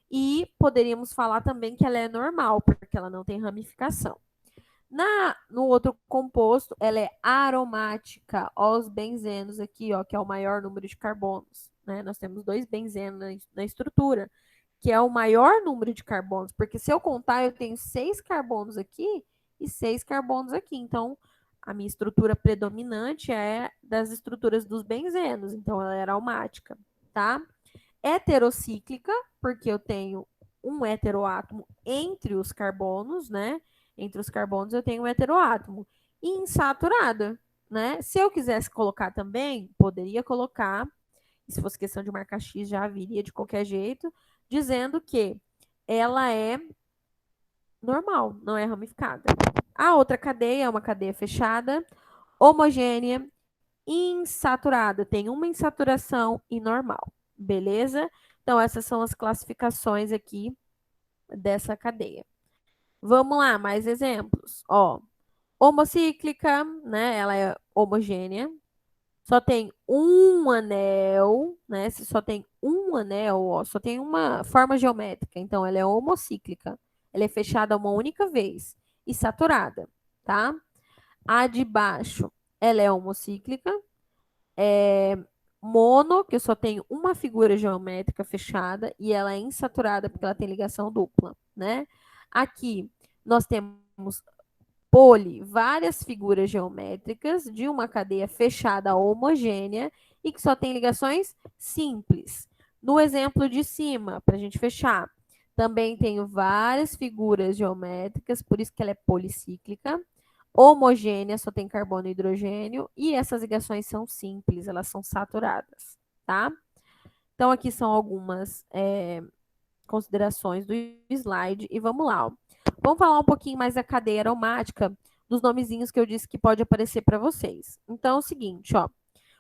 A: E poderíamos falar também que ela é normal, porque ela não tem ramificação. No outro composto, ela é aromática. Ó, os benzenos aqui, ó, que é o maior número de carbonos. Né? Nós temos 2 benzenos na estrutura, que é o maior número de carbonos, porque se eu contar, eu tenho 6 carbonos aqui e 6 carbonos aqui. Então, a minha estrutura predominante é das estruturas dos benzenos, então ela é aromática, tá? Heterocíclica, porque eu tenho um heteroátomo entre os carbonos, né? Entre os carbonos eu tenho um heteroátomo. E insaturada, né? Se eu quisesse colocar também, poderia colocar, se fosse questão de marcar X, já viria de qualquer jeito, dizendo que ela é normal, não é ramificada. A outra cadeia é uma cadeia fechada, homogênea, insaturada. Tem uma insaturação e normal, beleza? Então, essas são as classificações aqui dessa cadeia. Vamos lá, mais exemplos. Ó, homocíclica, né? Ela é homogênea. Só tem um anel, né? Se só tem um anel, ó, só tem uma forma geométrica. Então, ela é homocíclica. Ela é fechada uma única vez e saturada, tá? A de baixo, ela é homocíclica. Mono, que eu só tenho uma figura geométrica fechada e ela é insaturada porque ela tem ligação dupla, né? Aqui nós temos poli, várias figuras geométricas de uma cadeia fechada homogênea e que só tem ligações simples. No exemplo de cima, para a gente fechar, também tenho várias figuras geométricas, por isso que ela é policíclica. Homogênea, só tem carbono e hidrogênio, e essas ligações são simples, elas são saturadas, tá? Então, aqui são algumas considerações do slide, e vamos lá. Ó. Vamos falar um pouquinho mais da cadeia aromática, dos nomezinhos que eu disse que pode aparecer para vocês. Então, é o seguinte, ó.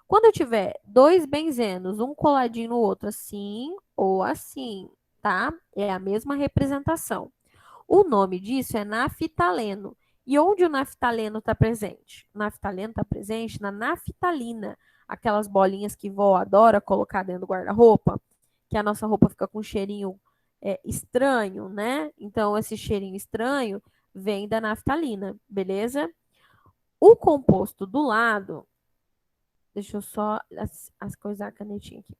A: Quando eu tiver 2 benzenos, um coladinho no outro, assim ou assim, tá? É a mesma representação. O nome disso é naftaleno. E onde o naftaleno está presente? O naftaleno está presente na naftalina, aquelas bolinhas que vó adora colocar dentro do guarda-roupa, que a nossa roupa fica com um cheirinho estranho, né? Então, esse cheirinho estranho vem da naftalina, beleza? O composto do lado, deixa eu só as coisas, a canetinha aqui.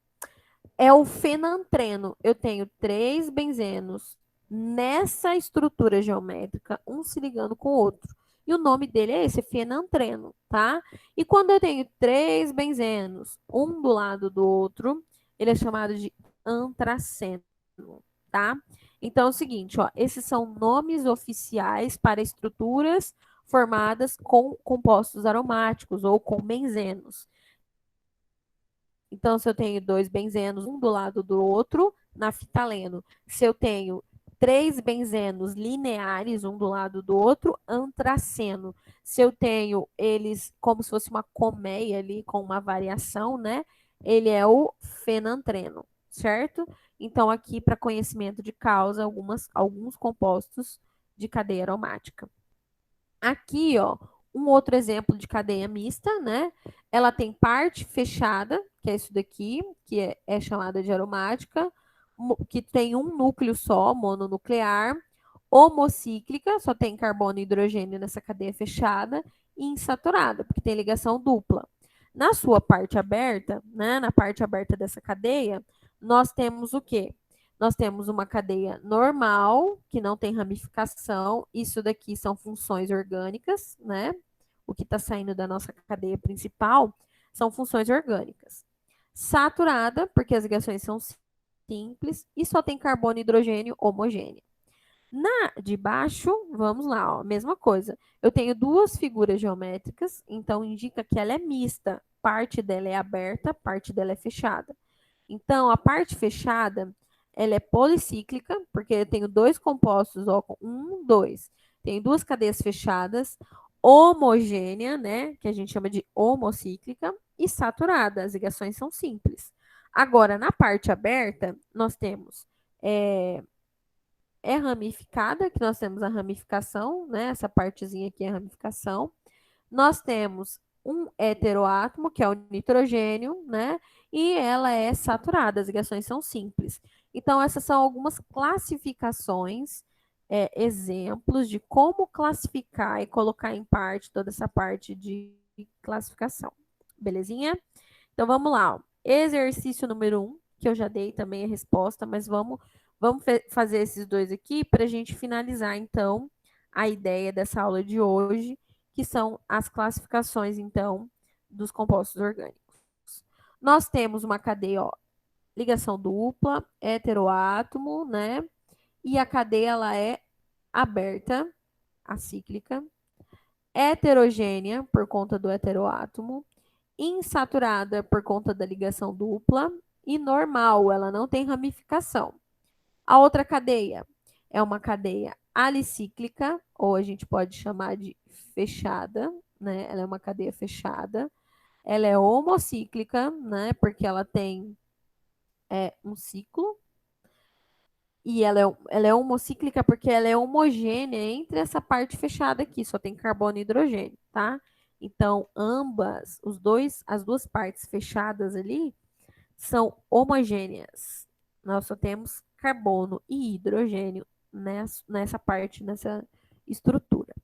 A: É o fenantreno. Eu tenho 3 benzenos nessa estrutura geométrica, um se ligando com o outro. E o nome dele é esse, fenantreno, tá? E quando eu tenho 3 benzenos, um do lado do outro, ele é chamado de antraceno, tá? Então é o seguinte, ó, esses são nomes oficiais para estruturas formadas com compostos aromáticos ou com benzenos. Então, se eu tenho 2 benzenos, um do lado do outro, naftaleno. Se eu tenho 3 benzenos lineares, um do lado do outro, antraceno. Se eu tenho eles como se fosse uma colmeia ali, com uma variação, né? Ele é o fenantreno, certo? Então, aqui, para conhecimento de causa, alguns compostos de cadeia aromática. Aqui, ó, um outro exemplo de cadeia mista, né? Ela tem parte fechada, que é isso daqui, que é chamada de aromática, que tem um núcleo só, mononuclear, homocíclica, só tem carbono e hidrogênio nessa cadeia fechada, e insaturada, porque tem ligação dupla. Na sua parte aberta, né, na parte aberta dessa cadeia, nós temos o quê? Nós temos uma cadeia normal, que não tem ramificação. Isso daqui são funções orgânicas, né? O que está saindo da nossa cadeia principal são funções orgânicas. Saturada, porque as ligações são simples e só tem carbono e hidrogênio homogêneo. Na de baixo, vamos lá, ó, mesma coisa. Eu tenho duas figuras geométricas, então indica que ela é mista. Parte dela é aberta, parte dela é fechada. Então, a parte fechada, ela é policíclica, porque eu tenho dois compostos, ó, um, dois. Tem duas cadeias fechadas, homogênea, né, que a gente chama de homocíclica, e saturada. As ligações são simples. Agora, na parte aberta, nós temos ramificada, que nós temos a ramificação, né? Essa partezinha aqui é a ramificação. Nós temos um heteroátomo, que é o nitrogênio, né? E ela é saturada, as ligações são simples. Então, essas são algumas classificações, exemplos de como classificar e colocar em parte toda essa parte de classificação. Belezinha? Então, vamos lá. Ó. Exercício número 1, que eu já dei também a resposta, mas vamos fazer esses dois aqui para a gente finalizar, então, a ideia dessa aula de hoje, que são as classificações, então, dos compostos orgânicos. Nós temos uma cadeia, ó, ligação dupla, heteroátomo, né? E a cadeia, ela é aberta, acíclica, heterogênea, por conta do heteroátomo, insaturada por conta da ligação dupla e normal, ela não tem ramificação. A outra cadeia é uma cadeia alicíclica, ou a gente pode chamar de fechada, né? Ela é uma cadeia fechada. Ela é homocíclica, né? Porque ela tem um ciclo. E ela é homocíclica porque ela é homogênea entre essa parte fechada aqui, só tem carbono e hidrogênio, tá? Então, as duas partes fechadas ali são homogêneas. Nós só temos carbono e hidrogênio nessa parte, nessa estrutura.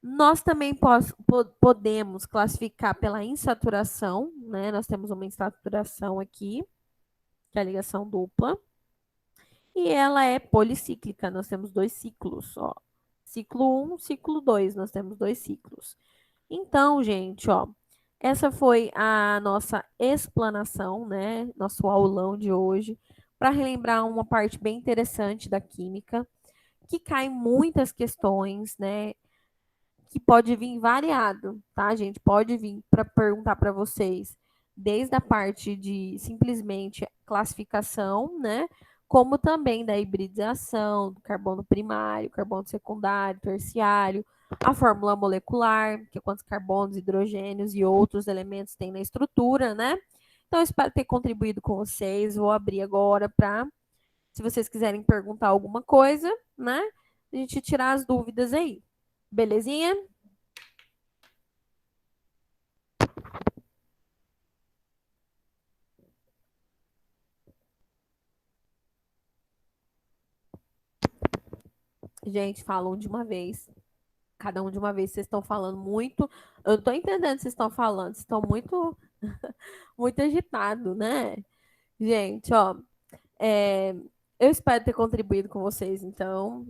A: Nós também podemos classificar pela insaturação, né? Nós temos uma insaturação aqui, que é a ligação dupla. E ela é policíclica, nós temos dois ciclos, ó. Ciclo 1, ciclo 2, nós temos dois ciclos. Então, gente, ó, essa foi a nossa explanação, né? Nosso aulão de hoje, para relembrar uma parte bem interessante da química, que cai muitas questões, né? Que pode vir variado, tá, gente? Pode vir para perguntar para vocês, desde a parte de simplesmente classificação, né? Como também da hibridização, do carbono primário, carbono secundário, terciário, a fórmula molecular, que é quantos carbonos, hidrogênios e outros elementos tem na estrutura, né? Então, eu espero ter contribuído com vocês. Vou abrir agora para, se vocês quiserem perguntar alguma coisa, né? A gente tirar as dúvidas aí. Belezinha? Gente, falam de uma vez. Cada um de uma vez. Vocês estão falando muito. Eu estou entendendo o que vocês estão falando. Vocês estão muito, muito agitados, né? Gente, ó. é, eu espero ter contribuído com vocês. Então,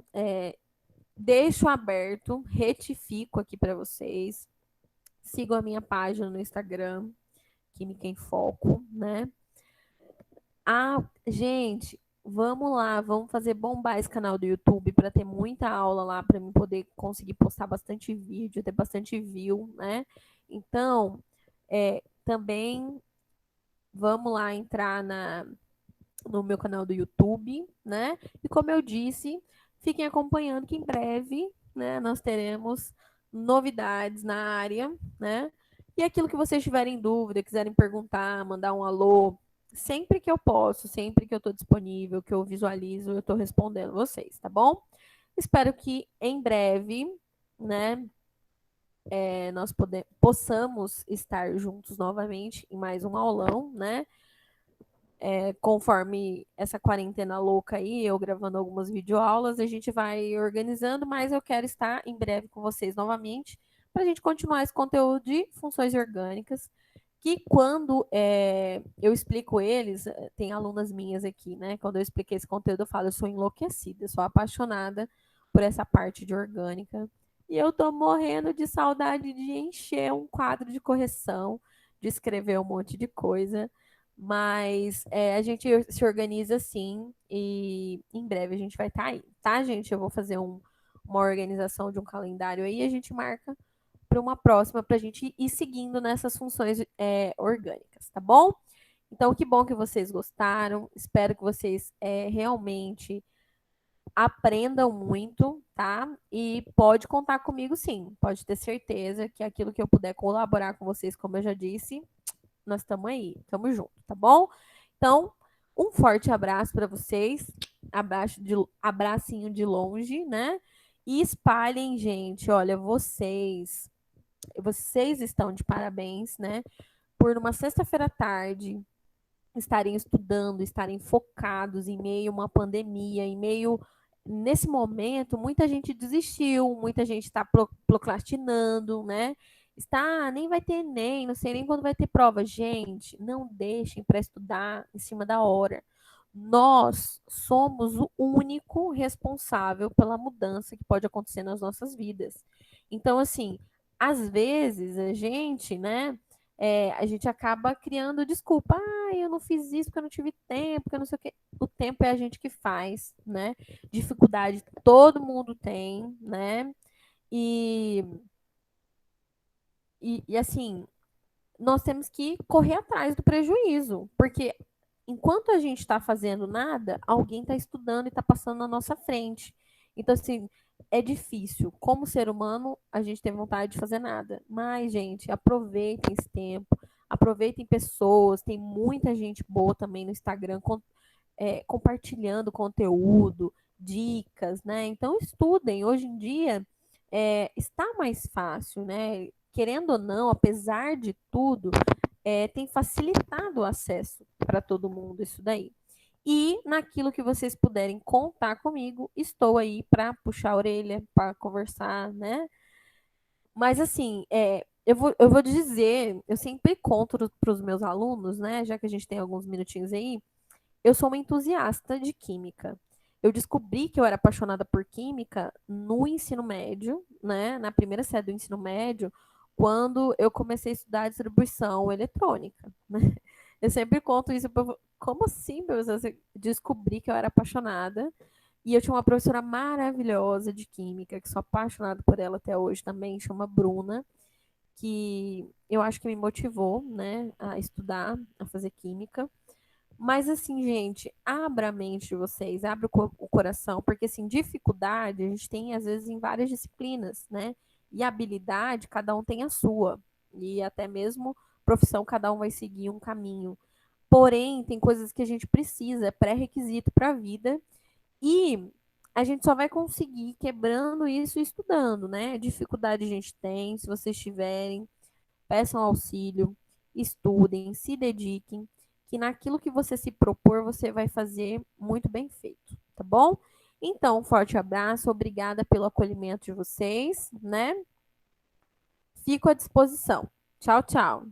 A: deixo aberto, retifico aqui para vocês. Sigam a minha página no Instagram, Química em Foco, né? Ah, gente, vamos lá, vamos fazer bombar esse canal do YouTube para ter muita aula lá, para eu poder conseguir postar bastante vídeo, ter bastante view, né? Então, também vamos lá entrar no meu canal do YouTube, né? E como eu disse, fiquem acompanhando que em breve, né, nós teremos novidades na área, né? E aquilo que vocês tiverem dúvida, quiserem perguntar, mandar um alô, sempre que eu posso, sempre que eu estou disponível, que eu visualizo, eu estou respondendo vocês, tá bom? Espero que em breve, né, nós possamos estar juntos novamente em mais um aulão, né? Conforme essa quarentena louca aí, eu gravando algumas videoaulas, a gente vai organizando, mas eu quero estar em breve com vocês novamente para a gente continuar esse conteúdo de funções orgânicas, que quando eu explico eles, tem alunas minhas aqui, né? Quando eu expliquei esse conteúdo, eu falo, eu sou enlouquecida, eu sou apaixonada por essa parte de orgânica. E eu tô morrendo de saudade de encher um quadro de correção, de escrever um monte de coisa. Mas a gente se organiza assim e em breve a gente vai estar aí, tá, gente? Eu vou fazer uma organização de um calendário aí e a gente marca para uma próxima para a gente ir seguindo nessas funções orgânicas, tá bom? Então, que bom que vocês gostaram. Espero que vocês realmente aprendam muito, tá? E pode contar comigo, sim. Pode ter certeza que aquilo que eu puder colaborar com vocês, como eu já disse, nós estamos aí, estamos juntos, tá bom? Então, um forte abraço para vocês, abracinho de longe, né? E espalhem, gente. Olha, vocês estão de parabéns, né? Por uma sexta-feira à tarde estarem estudando, estarem focados em meio a uma pandemia, em meio nesse momento, muita gente desistiu, muita gente está procrastinando, né? Está, nem vai ter Enem, não sei nem quando vai ter prova. Gente, não deixem para estudar em cima da hora. Nós somos o único responsável pela mudança que pode acontecer nas nossas vidas. Então, assim, às vezes a gente, né, a gente acaba criando desculpa. Ah, eu não fiz isso porque eu não tive tempo, porque eu não sei o quê. O tempo é a gente que faz, né? Dificuldade todo mundo tem, né? E, e assim, nós temos que correr atrás do prejuízo, porque enquanto a gente está fazendo nada, alguém está estudando e está passando na nossa frente. Então, assim, é difícil. Como ser humano, a gente tem vontade de fazer nada. Mas, gente, aproveitem esse tempo, aproveitem pessoas. Tem muita gente boa também no Instagram compartilhando conteúdo, dicas, né? Então, estudem. Hoje em dia, está mais fácil, né? Querendo ou não, apesar de tudo, tem facilitado o acesso para todo mundo isso daí. E naquilo que vocês puderem contar comigo, estou aí para puxar a orelha, para conversar, né? Mas assim, eu vou dizer, eu sempre conto para os meus alunos, né? Já que a gente tem alguns minutinhos aí, eu sou uma entusiasta de química. Eu descobri que eu era apaixonada por química no ensino médio, né? Na primeira série do ensino médio, quando eu comecei a estudar distribuição eletrônica, né? Eu sempre conto isso, como assim, professor? Você descobri que eu era apaixonada. E eu tinha uma professora maravilhosa de química, que sou apaixonada por ela até hoje também, chama Bruna, que eu acho que me motivou, né, a estudar, a fazer química. Mas assim, gente, abra a mente de vocês, abra o coração, porque assim, dificuldade a gente tem às vezes em várias disciplinas, né? E habilidade, cada um tem a sua. E até mesmo profissão, cada um vai seguir um caminho. Porém, tem coisas que a gente precisa, é pré-requisito para a vida. E a gente só vai conseguir quebrando isso estudando, né? Dificuldade a gente tem, se vocês tiverem, peçam auxílio, estudem, se dediquem, que naquilo que você se propor, você vai fazer muito bem feito, tá bom? Então, um forte abraço, obrigada pelo acolhimento de vocês, né? Fico à disposição. Tchau, tchau.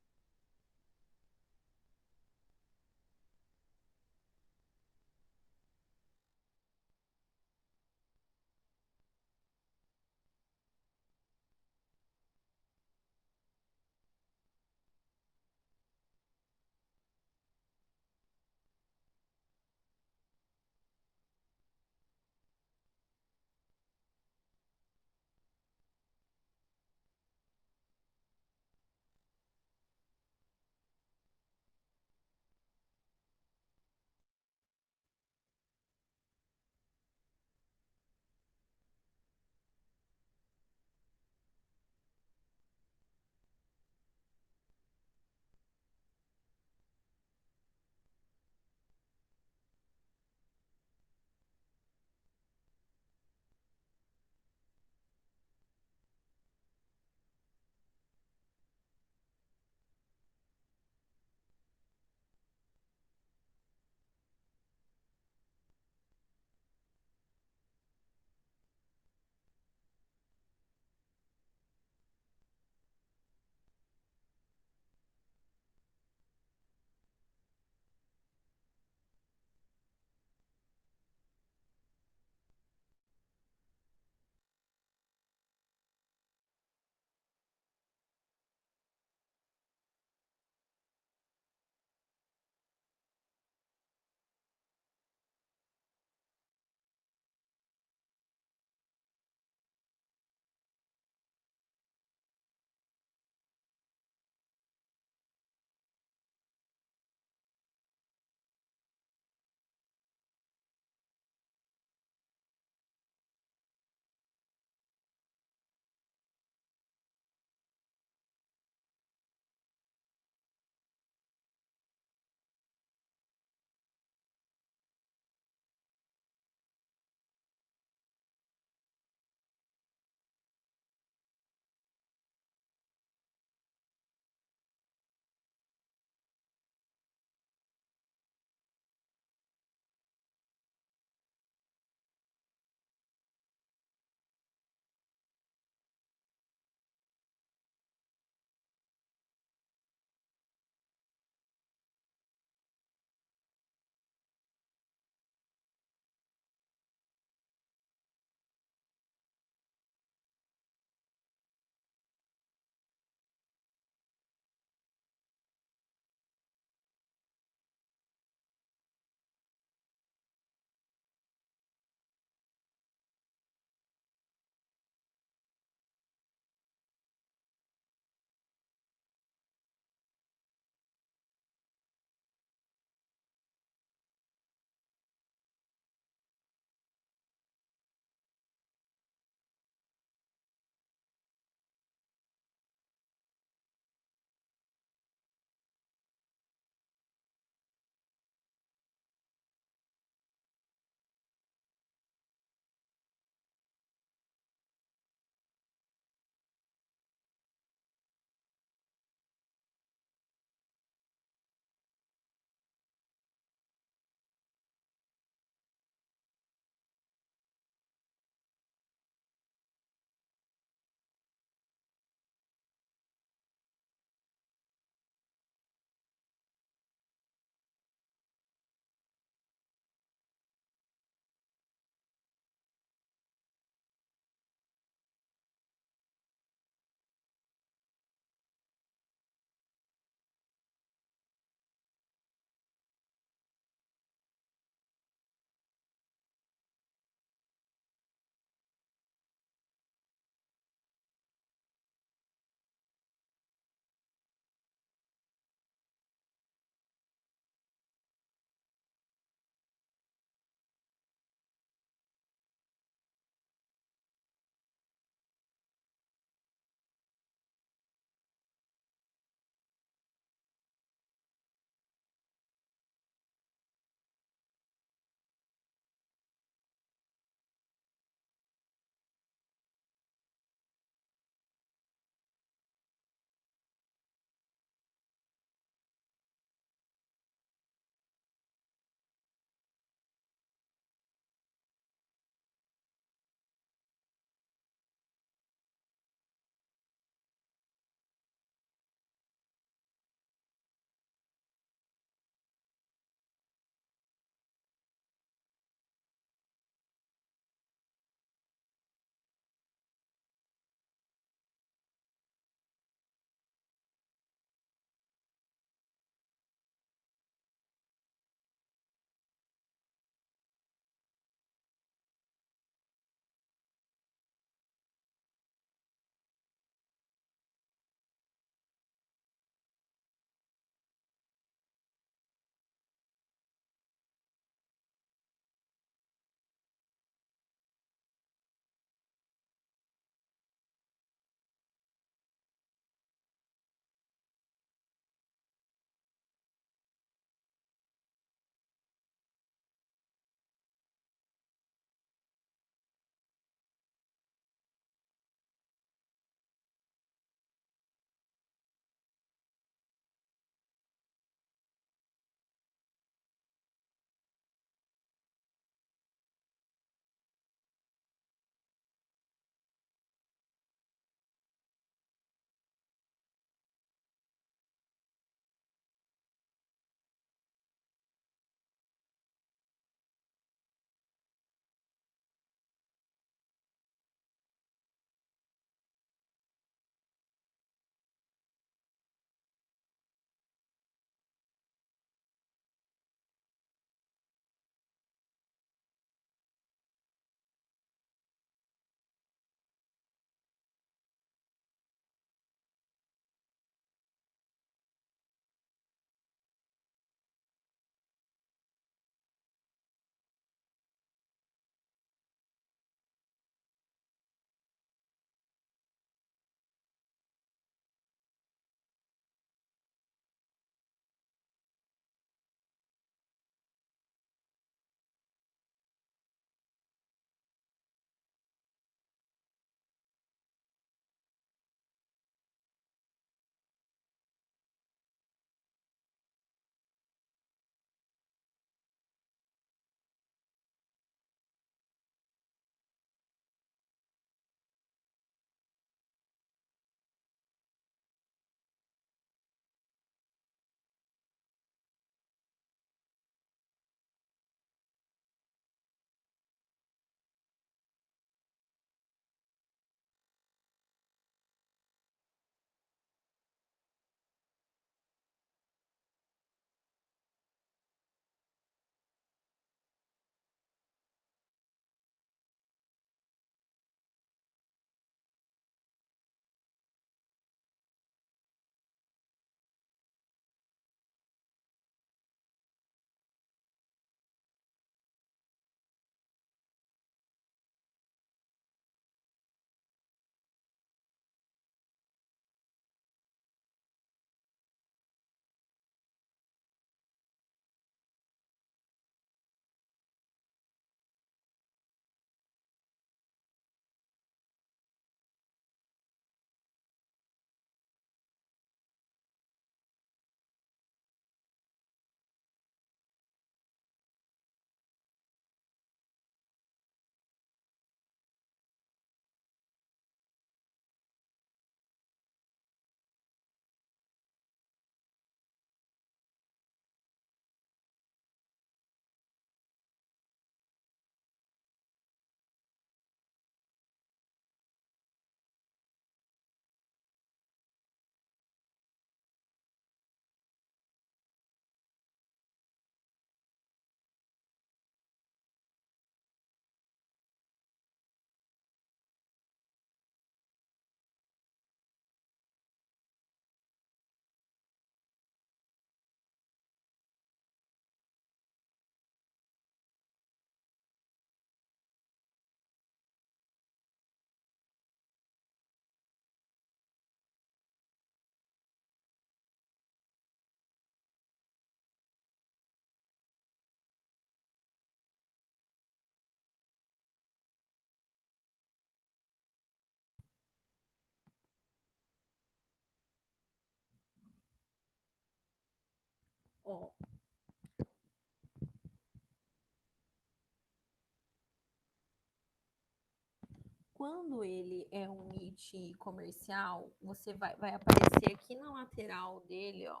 A: quando ele é um Meet comercial, você vai aparecer aqui na lateral dele, ó,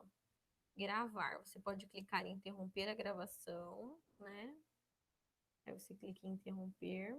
A: gravar. Você pode clicar em interromper a gravação, né? Aí você clica em interromper.